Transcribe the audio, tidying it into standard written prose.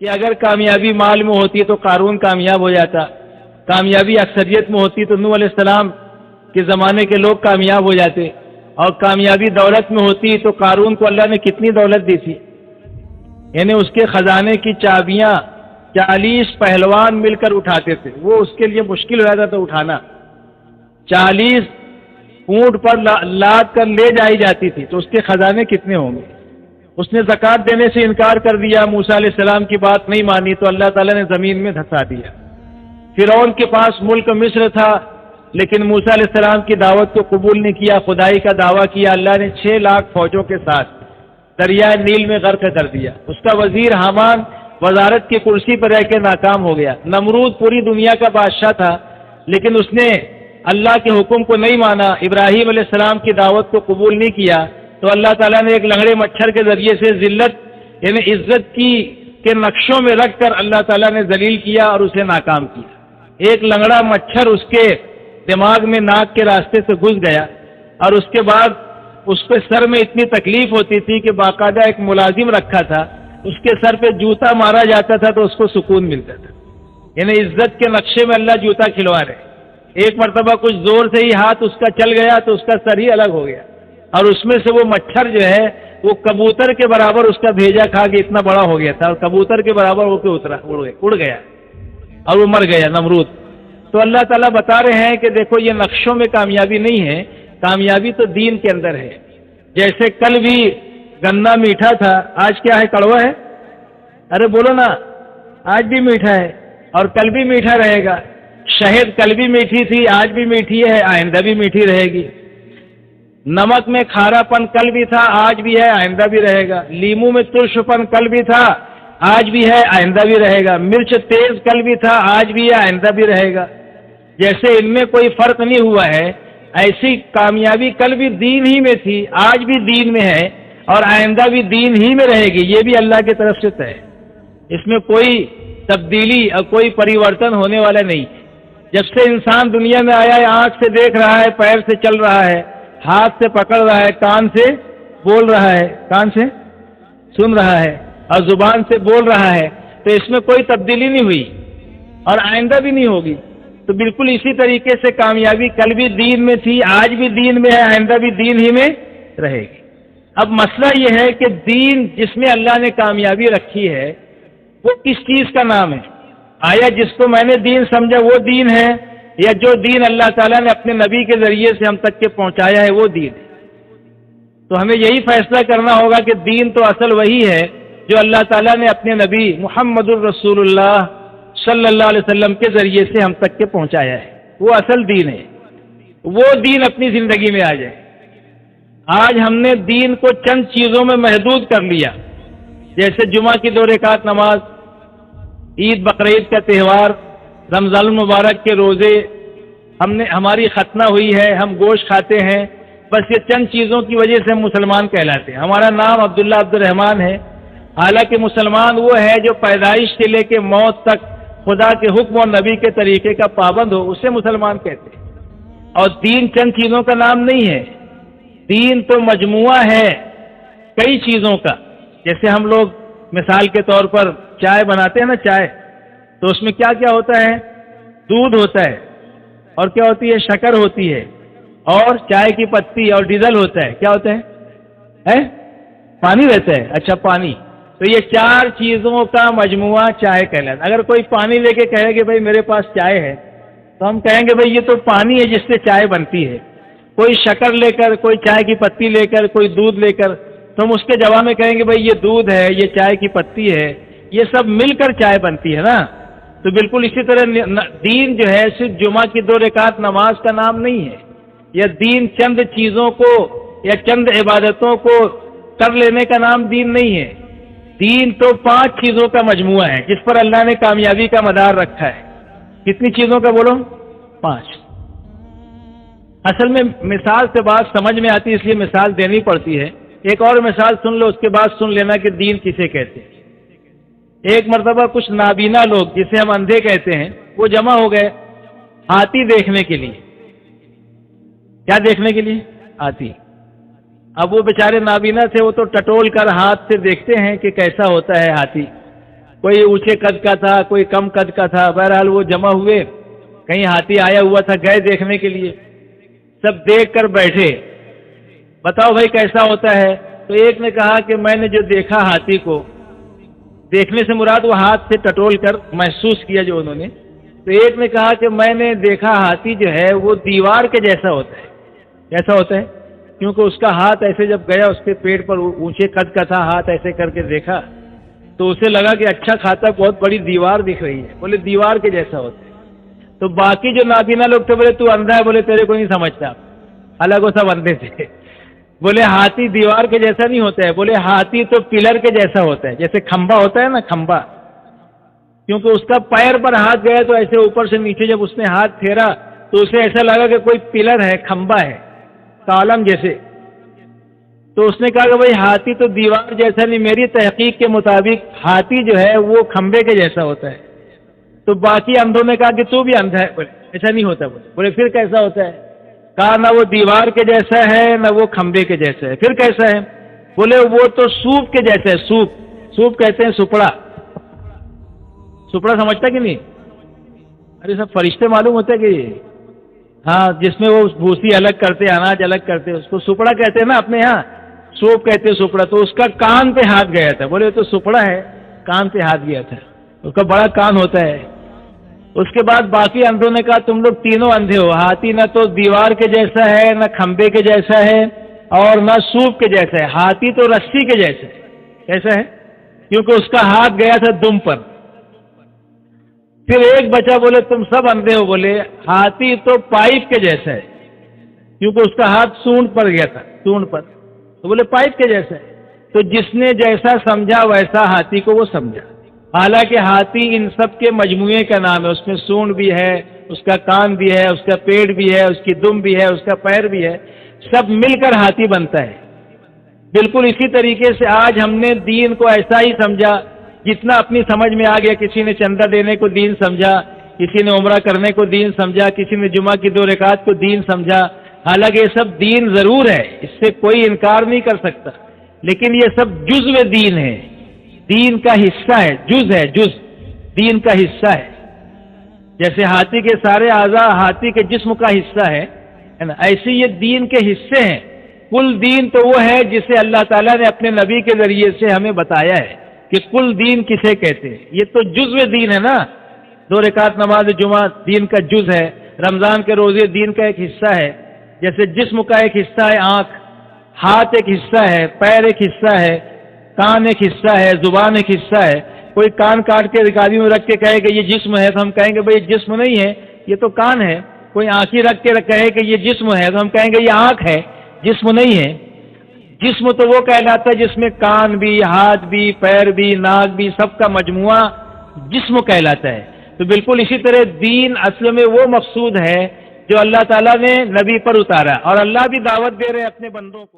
کہ اگر کامیابی مال میں ہوتی تو قارون کامیاب ہو جاتا، کامیابی اکثریت میں ہوتی تو نوح علیہ السلام کے زمانے کے لوگ کامیاب ہو جاتے، اور کامیابی دولت میں ہوتی تو قارون کو اللہ نے کتنی دولت دی تھی، یعنی اس کے خزانے کی چابیاں 40 پہلوان مل کر اٹھاتے تھے، وہ اس کے لیے مشکل ہو جاتا تھا اٹھانا، 40 اونٹ پر لاد کر لے جائی جاتی تھی، تو اس کے خزانے کتنے ہوں گے۔ اس نے زکوٰۃ دینے سے انکار کر دیا، موسیٰ علیہ السلام کی بات نہیں مانی تو اللہ تعالیٰ نے زمین میں دھسا دیا۔ فرعون کے پاس ملک مصر تھا، لیکن موسیٰ علیہ السلام کی دعوت کو قبول نہیں کیا، خدائی کا دعویٰ کیا، اللہ نے 6 لاکھ فوجوں کے ساتھ دریائے نیل میں غرق کر دیا۔ اس کا وزیر حامان وزارت کی کرسی پر رہ کے ناکام ہو گیا۔ نمرود پوری دنیا کا بادشاہ تھا، لیکن اس نے اللہ کے حکم کو نہیں مانا، ابراہیم علیہ السلام کی دعوت کو قبول نہیں کیا، تو اللہ تعالیٰ نے ایک لنگڑے مچھر کے ذریعے سے ذلت یعنی عزت کے نقشوں میں رکھ کر اللہ تعالیٰ نے ذلیل کیا اور اسے ناکام کیا۔ ایک لنگڑا مچھر اس کے دماغ میں ناک کے راستے سے گھس گیا، اور اس کے بعد اس کے سر میں اتنی تکلیف ہوتی تھی کہ باقاعدہ ایک ملازم رکھا تھا، اس کے سر پہ جوتا مارا جاتا تھا تو اس کو سکون ملتا تھا۔ یعنی عزت کے نقشے میں اللہ جوتا کھلوا رہے۔ ایک مرتبہ کچھ زور سے ہی ہاتھ اس کا چل گیا تو اس کا سر ہی الگ ہو گیا، اور اس میں سے وہ مچھر جو ہے وہ کبوتر کے برابر اس کا بھیجا کھا کے اتنا بڑا ہو گیا تھا، اور کبوتر کے برابر ہو کے اڑ گیا اور وہ مر گیا نمرود۔ تو اللہ تعالیٰ بتا رہے ہیں کہ دیکھو یہ نقشوں میں کامیابی نہیں ہے، کامیابی تو دین کے اندر ہے۔ جیسے کل بھی گنا میٹھا تھا، آج کیا ہے؟ کڑوا ہے۔ ارے بولو نا، آج بھی میٹھا ہے اور کل بھی میٹھا رہے گا۔ شہد کل بھی میٹھی تھی، آج بھی میٹھی ہے، آئندہ بھی میٹھی رہے گی۔ نمک میں کھارا پن کل بھی تھا، آج بھی ہے، آئندہ بھی رہے گا۔ لیمو میں ترش پن کل بھی تھا، آج بھی ہے، آئندہ بھی رہے گا۔ مرچ تیز کل بھی تھا، آج بھی ہے، آئندہ بھی رہے گا۔ جیسے ان میں کوئی فرق نہیں ہوا ہے، ایسی کامیابی کل بھی دین ہی میں تھی، آج بھی دین میں ہے، اور آئندہ بھی دین ہی میں رہے گی۔ یہ بھی اللہ کی طرف سے طے ہے، اس میں کوئی تبدیلی اور کوئی پریورتن ہونے والا نہیں۔ جب سے انسان دنیا میں آیا ہے، آنکھ سے دیکھ رہا ہے، پیر سے چل رہا ہے، ہاتھ سے پکڑ رہا ہے، کان سے بول رہا ہے، کان سے سن رہا ہے، اور زبان سے بول رہا ہے، تو اس میں کوئی تبدیلی نہیں ہوئی اور آئندہ بھی نہیں ہوگی۔ تو بالکل اسی طریقے سے کامیابی کل بھی دین میں تھی، آج بھی دین میں ہے، آئندہ بھی دین ہی میں رہے گی۔ اب مسئلہ یہ ہے کہ دین جس میں اللہ نے کامیابی رکھی ہے وہ کس چیز کا نام ہے؟ آیا جس کو میں نے دین سمجھا وہ دین ہے، یا جو دین اللہ تعالیٰ نے اپنے نبی کے ذریعے سے ہم تک کے پہنچایا ہے وہ دین ہے؟ تو ہمیں یہی فیصلہ کرنا ہوگا کہ دین تو اصل وہی ہے جو اللہ تعالیٰ نے اپنے نبی محمد الرسول اللہ صلی اللہ علیہ وسلم کے ذریعے سے ہم تک کے پہنچایا ہے، وہ اصل دین ہے۔ وہ دین اپنی زندگی میں آ جائے۔ آج ہم نے دین کو چند چیزوں میں محدود کر لیا، جیسے جمعہ کی 2 رکعت نماز، عید بقرعید کا تہوار، رمضان المبارک کے روزے، ہماری ختنہ ہوئی ہے، ہم گوشت کھاتے ہیں، بس یہ چند چیزوں کی وجہ سے ہم مسلمان کہلاتے ہیں۔ ہمارا نام عبداللہ عبد الرحمن ہے، حالانکہ مسلمان وہ ہے جو پیدائش سے لے کے موت تک خدا کے حکم اور نبی کے طریقے کا پابند ہو، اسے مسلمان کہتے ہیں۔ اور دین چند چیزوں کا نام نہیں ہے، دین تو مجموعہ ہے کئی چیزوں کا۔ جیسے ہم لوگ مثال کے طور پر چائے بناتے ہیں نا، چائے تو اس میں کیا کیا ہوتا ہے؟ دودھ ہوتا ہے، اور کیا ہوتی ہے؟ شکر ہوتی ہے، اور چائے کی پتی اور ڈیزل ہوتا ہے۔ کیا ہوتا ہے؟ پانی رہتا ہے۔ اچھا، پانی۔ تو یہ 4 چیزوں کا مجموعہ چائے کہلاتا ہے۔ اگر کوئی پانی لے کے کہے کہ بھائی میرے پاس چائے ہے، تو ہم کہیں گے بھائی یہ تو پانی ہے جس سے چائے بنتی ہے۔ کوئی شکر لے کر، کوئی چائے کی پتی لے کر، کوئی دودھ لے کر، تو ہم اس کے جواب میں کہیں گے بھائی یہ دودھ ہے، یہ چائے کی پتی ہے، یہ سب مل کر چائے بنتی ہے نا۔ تو بالکل اسی طرح دین جو ہے صرف جمعہ کی 2 رکعت نماز کا نام نہیں ہے، یا دین چند چیزوں کو یا چند عبادتوں کو کر لینے کا نام دین نہیں ہے۔ دین تو 5 چیزوں کا مجموعہ ہے جس پر اللہ نے کامیابی کا مدار رکھا ہے۔ کتنی چیزوں کا بولو؟ 5۔ اصل میں مثال سے بات سمجھ میں آتی ہے، اس لیے مثال دینی پڑتی ہے۔ ایک اور مثال سن لو، اس کے بعد سن لینا کہ دین کسے کہتے ہیں۔ ایک مرتبہ کچھ نابینا لوگ، جسے ہم اندھے کہتے ہیں، وہ جمع ہو گئے ہاتھی دیکھنے کے لیے۔ کیا دیکھنے کے لیے؟ ہاتھی۔ اب وہ بیچارے نابینا تھے، وہ تو ٹٹول کر ہاتھ سے دیکھتے ہیں کہ کیسا ہوتا ہے ہاتھی۔ کوئی اونچے قد کا تھا، کوئی کم قد کا تھا، بہرحال وہ جمع ہوئے، کہیں ہاتھی آیا ہوا تھا، گئے دیکھنے کے لیے، سب دیکھ کر بیٹھے، بتاؤ بھائی کیسا ہوتا ہے؟ تو ایک نے کہا کہ میں نے جو دیکھا ہاتھی کو، دیکھنے سے مراد وہ ہاتھ سے ٹٹول کر محسوس کیا جو انہوں نے، تو ایک نے کہا کہ میں نے دیکھا ہاتھی جو ہے وہ دیوار کے جیسا ہوتا ہے۔ کیسا ہوتا ہے؟ کیونکہ اس کا ہاتھ ایسے جب گیا اس کے پیٹ پر، اونچے قد کا تھا، ہاتھ ایسے کر کے دیکھا تو اسے لگا کہ اچھا کھاتا بہت بڑی دیوار دکھ رہی ہے، بولے دیوار کے جیسا ہوتا ہے۔ تو باقی جو نابینا لوگ تھے بولے تو اندھا ہے، بولے تیرے کو نہیں سمجھتا، حالانکہ وہ سب اندھے تھے۔ بولے ہاتھی دیوار کے جیسا نہیں ہوتا ہے، بولے ہاتھی تو پلر کے جیسا ہوتا ہے، جیسے کھمبا ہوتا ہے نا، کھمبا، کیونکہ اس کا پیر پر ہاتھ گیا تو ایسے اوپر سے نیچے جب اس نے ہاتھ پھیرا تو اسے ایسا لگا کہ کوئی پلر ہے، کھمبا ہے، کالم جیسے۔ تو اس نے کہا کہ بھائی ہاتھی تو دیوار جیسا نہیں، میری تحقیق کے مطابق ہاتھی جو ہے وہ کھمبے کے جیسا ہوتا ہے۔ تو باقی اندھوں نے کہا کہ تو بھی اندھا ہے، بولے ایسا نہیں ہوتا، بولے پھر کیسا ہوتا ہے؟ کہا نہ وہ دیوار کے جیسا ہے نہ وہ کھمبے کے جیسا ہے، پھر کیسا ہے؟ بولے وہ تو سوپ کے جیسا ہے، سوپ، سوپ کہتے ہیں سپڑا، سپڑا سمجھتا کہ نہیں؟ ارے سب فرشتے معلوم ہوتے کہ ہاں، جس میں وہ بھوسی الگ کرتے، اناج الگ کرتے، اس کو سپڑا کہتے ہیں نا اپنے یہاں، سوپ کہتے سپڑا۔ تو اس کا کان پہ ہاتھ گیا تھا، بولے تو سپڑا ہے، کان پہ ہاتھ گیا تھا، اس کا بڑا کان ہوتا ہے۔ اس کے بعد باقی اندھوں نے کہا تم لوگ تینوں اندھے ہو، ہاتھی نہ تو دیوار کے جیسا ہے، نہ کھمبے کے جیسا ہے، اور نہ سوپ کے جیسا ہے، ہاتھی تو رسی کے جیسا ہے۔ کیسا ہے؟ کیونکہ اس کا ہاتھ گیا تھا دم پر۔ پھر ایک بچا، بولے تم سب اندھے ہو، بولے ہاتھی تو پائپ کے جیسا ہے، کیونکہ اس کا ہاتھ سونڈ پر گیا تھا، سونڈ پر، تو بولے پائپ کے جیسا ہے۔ تو جس نے جیسا سمجھا ویسا ہاتھی کو وہ سمجھا، حالانکہ ہاتھی ان سب کے مجموعے کا نام ہے، اس میں سونڈ بھی ہے، اس کا کان بھی ہے، اس کا پیٹ بھی ہے، اس کی دم بھی ہے، اس کا پیر بھی ہے، سب مل کر ہاتھی بنتا ہے۔ بالکل اسی طریقے سے آج ہم نے دین کو ایسا ہی سمجھا جتنا اپنی سمجھ میں آ گیا۔ کسی نے چندہ دینے کو دین سمجھا، کسی نے عمرہ کرنے کو دین سمجھا، کسی نے جمعہ کی 2 رکعت کو دین سمجھا، حالانکہ یہ سب دین ضرور ہے، اس سے کوئی انکار نہیں کر سکتا، لیکن یہ سب جزو دین ہے، دین کا حصہ ہے، جز ہے، جز دین کا حصہ ہے۔ جیسے ہاتھی کے سارے اعضاء ہاتھی کے جسم کا حصہ ہے نا، ایسے یہ دین کے حصے ہیں۔ کل دین تو وہ ہے جسے اللہ تعالیٰ نے اپنے نبی کے ذریعے سے ہمیں بتایا ہے کہ کل دین کسے کہتے ہیں۔ یہ تو جزو دین ہے نا، 2 رکعت نماز جمعہ دین کا جز ہے، رمضان کے روزے دین کا ایک حصہ ہے۔ جیسے جسم کا ایک حصہ ہے آنکھ، ہاتھ ایک حصہ ہے، پیر ایک حصہ ہے، کان ایک حصہ ہے، زبان ایک حصہ ہے۔ کوئی کان کاٹ کے رکاوی میں رکھ کے کہے کہ یہ جسم ہے تو ہم کہیں گے بھئی جسم نہیں ہے، یہ تو کان ہے۔ کوئی آنکھی رکھ کے کہے کہ یہ جسم ہے تو ہم کہیں گے یہ آنکھ ہے، جسم نہیں ہے۔ جسم تو وہ کہلاتا ہے جس میں کان بھی، ہاتھ بھی، پیر بھی، ناک بھی، سب کا مجموعہ جسم کہلاتا ہے۔ تو بالکل اسی طرح دین اصل میں وہ مقصود ہے جو اللہ تعالیٰ نے نبی پر اتارا، اور اللہ بھی دعوت دے رہے ہیں اپنے بندوں کو۔